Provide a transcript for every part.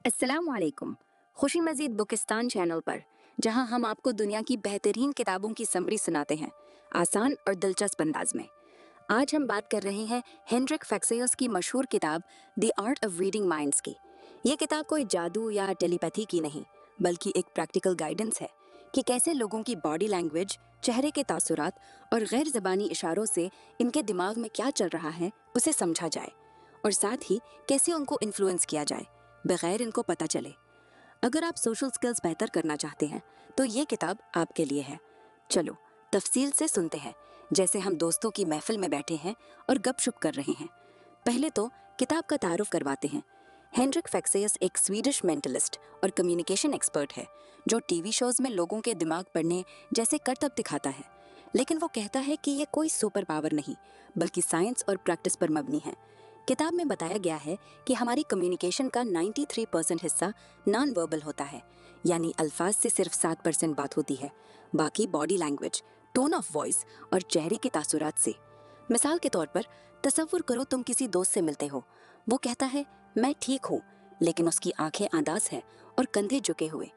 अस्सलाम वालेकुम। खुशी मजीद बुकिस्तान चैनल पर, जहां हम आपको दुनिया की बेहतरीन किताबों की समरी सुनाते हैं, आसान और दिलचस्प अंदाज में। आज हम बात कर रहे हैं हेनरिक फैक्सियस की मशहूर किताब the art of reading minds की। ये किताब कोई जादू या टेलीपैथी की नहीं, बल्कि एक प्रैक्टिकल गाइडेंस है कि कैसे लोगों की बॉडी लैंग्वेज, चेहरे के तासुरात और गैर ज़बानी इशारों से इनके दिमाग में क्या चल रहा है उसे समझा जाए, और साथ ही कैसे उनको इन्फ्लुएंस किया जाए बगैर इनको पता चले। अगर आप सोशल स्किल्स बेहतर करना चाहते हैं तो ये किताब आपके लिए है। चलो तफसील से सुनते हैं, जैसे हम दोस्तों की महफिल में बैठे हैं और गपशप कर रहे हैं। पहले तो किताब का तारुफ करवाते हैं। हेनरिक फैक्सियस एक स्वीडिश मेंटलिस्ट और कम्युनिकेशन एक्सपर्ट है, जो टीवी शोज में लोगों के दिमाग पढ़ने जैसे करतब दिखाता है। लेकिन वो कहता है कि ये कोई सुपर पावर नहीं, बल्कि साइंस और प्रैक्टिस पर मबनी है। किताब में बताया गया है कि हमारी कम्युनिकेशन का 93% हिस्सा नॉन वर्बल होता है, यानी अल्फाज से सिर्फ 7% बात होती है, बाकी body language, tone of voice और चेहरे के तासुरात से। मिसाल के तौर पर तसव्वुर करो तुम किसी दोस्त से मिलते हो। वो कहता है मैं ठीक हूँ, लेकिन उसकी आंखें आदास है और कंधे झुके हुए,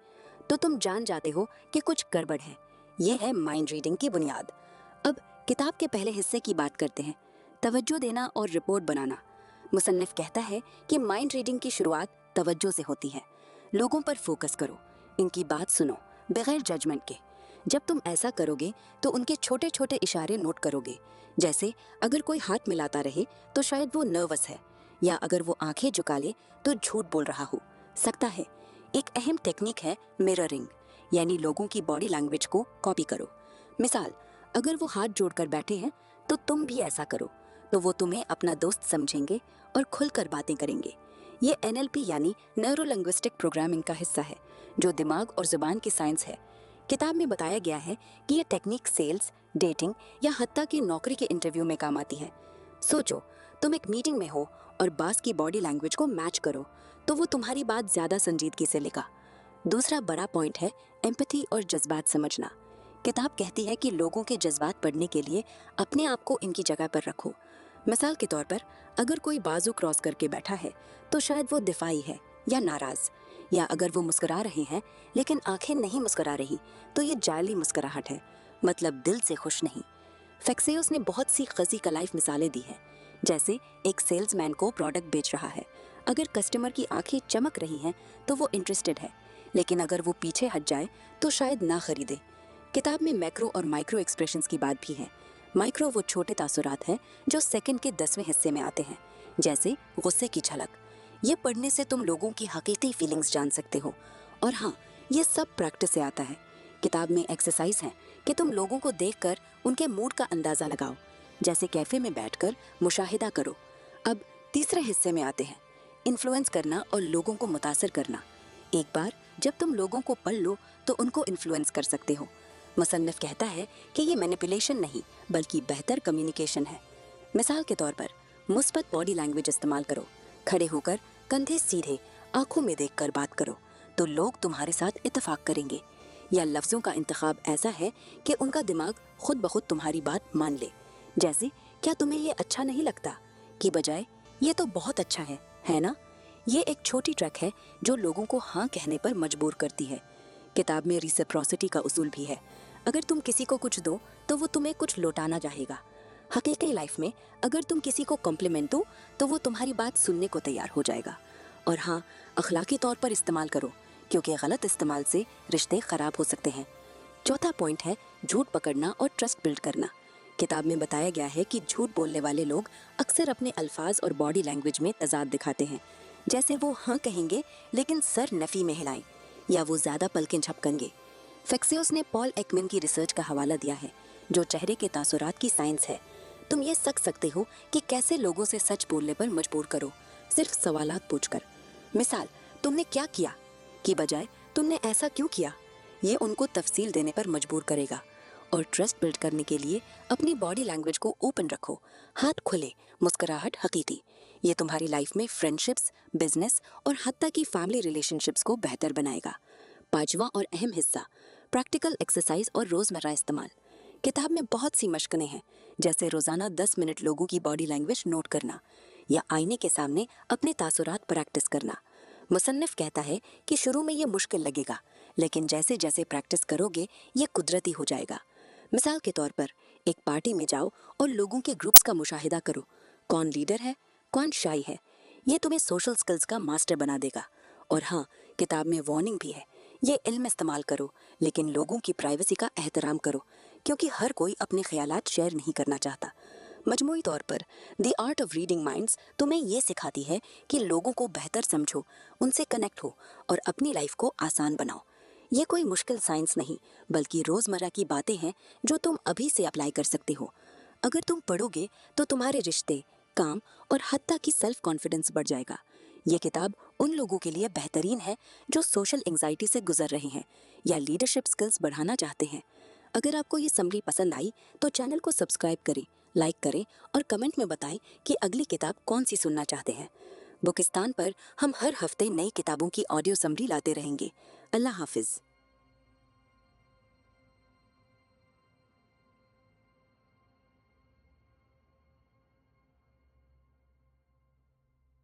तो तुम जान जाते हो कि कुछ गड़बड़ है। ये है माइंड रीडिंग की बुनियाद। अब किताब के पहले हिस्से की बात करते हैं, तवज्जो देना और रिपोर्ट बनाना। मुसन्निफ कहता है कि माइंड रीडिंग की शुरुआत तवज्जो से होती है। लोगों पर फोकस करो, इनकी बात सुनो बगैर जजमेंट के। जब तुम ऐसा करोगे तो उनके छोटे छोटे इशारे नोट करोगे, जैसे अगर कोई हाथ मिलाता रहे तो शायद वो नर्वस है, या अगर वो आंखें झुका ले तो झूठ बोल रहा हो सकता है। एक अहम टेक्निक है मिररिंग, यानी लोगों की बॉडी लैंग्वेज को कॉपी करो। मिसाल, अगर वो हाथ जोड़कर बैठे हैं तो तुम भी ऐसा करो, तो वो तुम्हें अपना दोस्त समझेंगे और खुलकर बातें करेंगे। ये NLP यानी न्यूरो लिंग्विस्टिक प्रोग्रामिंग का हिस्सा है, जो दिमाग और जुबान की साइंस है। किताब में बताया गया है कि ये टेक्निक सेल्स, डेटिंग या हत्ता की नौकरी के इंटरव्यू में काम आती है। सोचो, तुम एक मीटिंग में हो और बास की बॉडी लैंग्वेज को मैच करो, तो वो तुम्हारी बात ज्यादा संजीदगी से लेगा। दूसरा बड़ा पॉइंट है एम्पैथी और जज्बात समझना। किताब कहती है कि लोगों के जज्बात पढ़ने के लिए अपने आप को इनकी जगह पर रखो। मिसाल के तौर पर, अगर कोई बाजू क्रॉस करके बैठा है तो शायद वो दिफाई है या नाराज, या अगर वो मुस्कुरा रहे हैं लेकिन आंखें नहीं मुस्कुरा रही तो ये जाली मुस्कुराहट है, मतलब दिल से खुश नहीं। फैक्सियस ने बहुत सी खजी का लाइफ मिसालें दी हैं, जैसे एक सेल्समैन को प्रोडक्ट बेच रहा है। अगर कस्टमर की आंखें चमक रही हैं तो वो इंटरेस्टेड है, लेकिन अगर वो पीछे हट जाए तो शायद ना खरीदे। किताब में मैक्रो और माइक्रो एक्सप्रेशंस की बात भी है। माइक्रो वो छोटे तासुरात हैं जो सेकंड के 10वें हिस्से में आते हैं, जैसे गुस्से की झलक। ये पढ़ने से तुम लोगों की हकीकी फीलिंग्स जान सकते हो। और हाँ, ये सब प्रैक्टिस से आता है। किताब में एक्सरसाइज है कि तुम लोगों को देखकर उनके मूड का अंदाजा लगाओ, जैसे कैफे में बैठकर मुशाहिदा करो। अब तीसरे हिस्से में आते हैं, इन्फ्लुएंस करना और लोगों को मुतासर करना। एक बार जब तुम लोगों को पढ़ लो तो उनको इन्फ्लुएंस कर सकते हो। मुसन्निफ कहता है कि ये मैनिपुलेशन नहीं, बल्कि बेहतर कम्युनिकेशन है। मिसाल के तौर पर, मुस्बत बॉडी लैंग्वेज इस्तेमाल करो। खड़े होकर कंधे सीधे आंखों में देखकर बात करो, तो लोग तुम्हारे साथ इत्तेफाक करेंगे। या लफ्जों का इंतखाब ऐसा है कि उनका दिमाग खुद ब खुद तुम्हारी बात मान ले, जैसे क्या तुम्हें ये अच्छा नहीं लगता की बजाय ये तो बहुत अच्छा है ना। ये एक छोटी ट्रैक है जो लोगों को हाँ कहने पर मजबूर करती है। किताब में रिसिप्रोसिटी का उसूल भी है। अगर तुम किसी को कुछ दो तो वो तुम्हें कुछ लौटाना चाहेगा। हकीकी लाइफ में अगर तुम किसी को कॉम्प्लीमेंट दो तो वो तुम्हारी बात सुनने को तैयार हो जाएगा। और हाँ, अखलाकी तौर पर इस्तेमाल करो, क्योंकि गलत इस्तेमाल से रिश्ते खराब हो सकते हैं। चौथा पॉइंट है झूठ पकड़ना और ट्रस्ट बिल्ड करना। किताब में बताया गया है कि झूठ बोलने वाले लोग अक्सर अपने अल्फाज और बॉडी लैंग्वेज में तजाद दिखाते हैं, जैसे वो हाँ कहेंगे लेकिन सर नफी में हिलाएं, या वो ज्यादा पलकें झपकेंगे। फैक्सियस ने पॉल एकमैन की रिसर्च का हवाला दिया है, जो चेहरे के तासुरात की साइंस है। तुम ये सीख सकते हो कि कैसे लोगों से सच बोलने पर मजबूर करो, सिर्फ सवालात पूछकर। मिसाल, तुमने क्या किया की बजाय तुमने ऐसा क्यों किया, ये उनको तफसील देने पर मजबूर करेगा। और ट्रस्ट बिल्ड करने के लिए अपनी बॉडी लैंग्वेज को ओपन रखो, हाथ खुले, मुस्कुराहट हकीकी। ये तुम्हारी लाइफ में फ्रेंडशिप्स, बिजनेस और हत्ता की फैमिली रिलेशनशिप्स को बेहतर बनाएगा। पांचवा और अहम हिस्सा, प्रैक्टिकल एक्सरसाइज और रोजमर्रा इस्तेमाल। किताब में बहुत सी मशकने हैं, जैसे रोजाना 10 मिनट लोगों की बॉडी लैंग्वेज नोट करना, या आईने के सामने अपने तासुरात प्रैक्टिस करना। मुसन्निफ कहता है कि शुरू में ये मुश्किल लगेगा, लेकिन जैसे जैसे प्रैक्टिस करोगे ये कुदरती हो जाएगा। मिसाल के तौर पर एक पार्टी में जाओ और लोगों के ग्रुप्स का मुशाहिदा करो, कौन लीडर है, कौन शाई है। ये तुम्हें सोशल स्किल्स का मास्टर बना देगा। और हाँ, किताब में वार्निंग भी है, ये इल्म इस्तेमाल करो लेकिन लोगों की प्राइवेसी का एहतराम करो, क्योंकि हर कोई अपने ख्यालात शेयर नहीं करना चाहता। मजमूई तौर पर the art of reading minds तुम्हें ये सिखाती है कि लोगों को बेहतर समझो, उनसे कनेक्ट हो और अपनी लाइफ को आसान बनाओ। ये कोई मुश्किल साइंस नहीं, बल्कि रोज़मर्रा की बातें हैं जो तुम अभी से अप्लाई कर सकते हो। अगर तुम पढ़ोगे तो तुम्हारे रिश्ते, काम और हत्ता की सेल्फ कॉन्फिडेंस बढ़ जाएगा। ये किताब उन लोगों के लिए बेहतरीन है जो सोशल एंजाइटी से गुजर रहे हैं या लीडरशिप स्किल्स बढ़ाना चाहते हैं। अगर आपको ये समरी पसंद आई तो चैनल को सब्सक्राइब करें, लाइक करें और कमेंट में बताएं कि अगली किताब कौन सी सुनना चाहते हैं। बुकिस्तान पर हम हर हफ्ते नई किताबों की ऑडियो समरी लाते रहेंगे। अल्लाह हाफिज़।